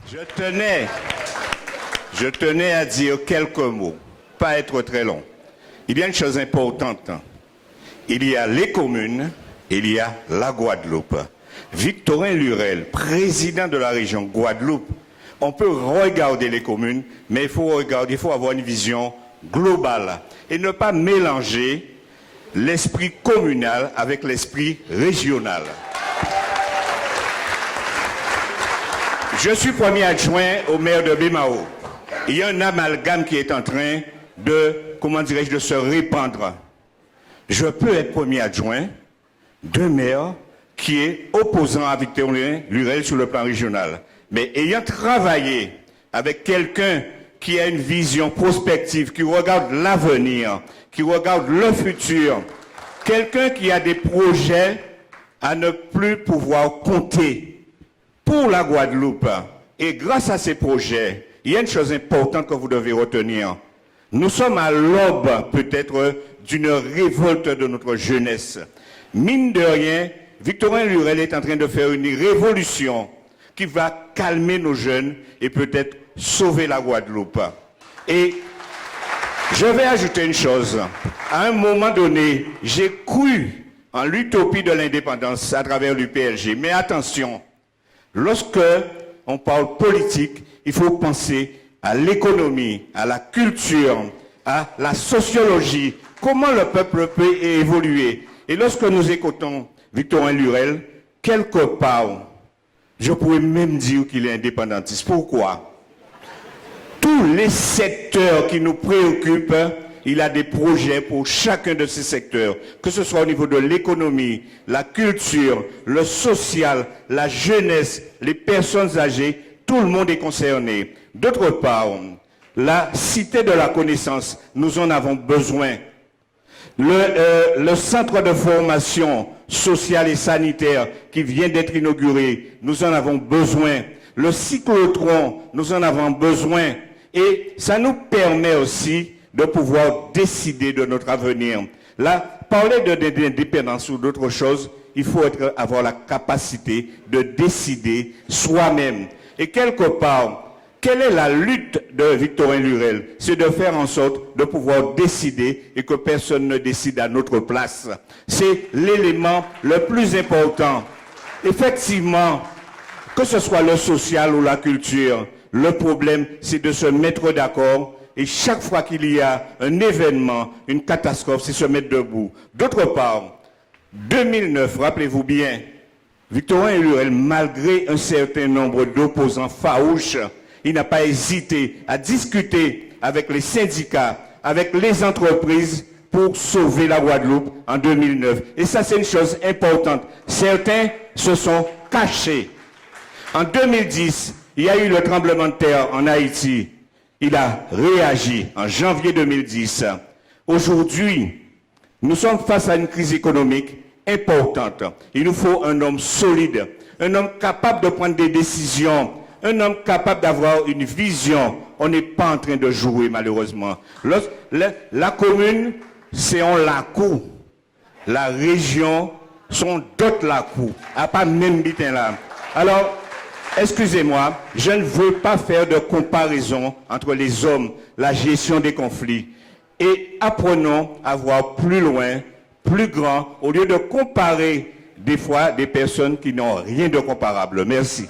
Je tenais à dire quelques mots, pas être très long. Il y a une chose importante. Il y a les communes, il y a la Guadeloupe. Victorin Lurel, président de la région Guadeloupe, on peut regarder les communes, mais il faut avoir une vision globale et ne pas mélanger l'esprit communal avec l'esprit régional. Je suis premier adjoint au maire de Bémao. Il y a un amalgame qui est en train de se répandre. Je peux être premier adjoint d'un maire qui est opposant à Victorin Lurel sur le plan régional. Mais ayant travaillé avec quelqu'un qui a une vision prospective, qui regarde l'avenir, qui regarde le futur, quelqu'un qui a des projets à ne plus pouvoir compter pour la Guadeloupe. Et grâce à ces projets, il y a une chose importante que vous devez retenir. Nous sommes à l'aube peut-être d'une révolte de notre jeunesse. Mine de rien, Victorin Lurel est en train de faire une révolution qui va calmer nos jeunes et peut-être sauver la Guadeloupe. Et je vais ajouter une chose. À un moment donné, j'ai cru en l'utopie de l'indépendance à travers l'UPLG. Mais attention, lorsque on parle politique, il faut penser à l'économie, à la culture, à la sociologie, comment le peuple peut évoluer. Et lorsque nous écoutons Victorin Lurel, quelque part, je pourrais même dire qu'il est indépendantiste. Pourquoi? Tous les secteurs qui nous préoccupent, il a des projets pour chacun de ces secteurs, que ce soit au niveau de l'économie, la culture, le social, la jeunesse, les personnes âgées, tout le monde est concerné. D'autre part, la cité de la connaissance, nous en avons besoin. Le centre de formation sociale et sanitaire qui vient d'être inauguré, nous en avons besoin. Le cyclotron, nous en avons besoin. Et ça nous permet aussi de pouvoir décider de notre avenir. Là, parler d'indépendance ou d'autre chose, il faut avoir la capacité de décider soi-même. Et quelque part, quelle est la lutte de Victorin Lurel? C'est de faire en sorte de pouvoir décider et que personne ne décide à notre place. C'est l'élément le plus important. Effectivement, que ce soit le social ou la culture, le problème, c'est de se mettre d'accord. Et chaque fois qu'il y a un événement, une catastrophe, c'est se mettre debout. D'autre part, 2009, rappelez-vous bien, Victorin Lurel, malgré un certain nombre d'opposants farouches, il n'a pas hésité à discuter avec les syndicats, avec les entreprises pour sauver la Guadeloupe en 2009. Et ça, c'est une chose importante. Certains se sont cachés. En 2010, il y a eu le tremblement de terre en Haïti. Il a réagi en janvier 2010. Aujourd'hui, nous sommes face à une crise économique importante. Il nous faut un homme solide, un homme capable de prendre des décisions, un homme capable d'avoir une vision. On n'est pas en train de jouer, malheureusement. La commune, c'est un lacou. La région, sont d'autres lacous. À pas même bitin là. Alors, excusez-moi, je ne veux pas faire de comparaison entre les hommes, la gestion des conflits. Et apprenons à voir plus loin, plus grand, au lieu de comparer des fois des personnes qui n'ont rien de comparable. Merci.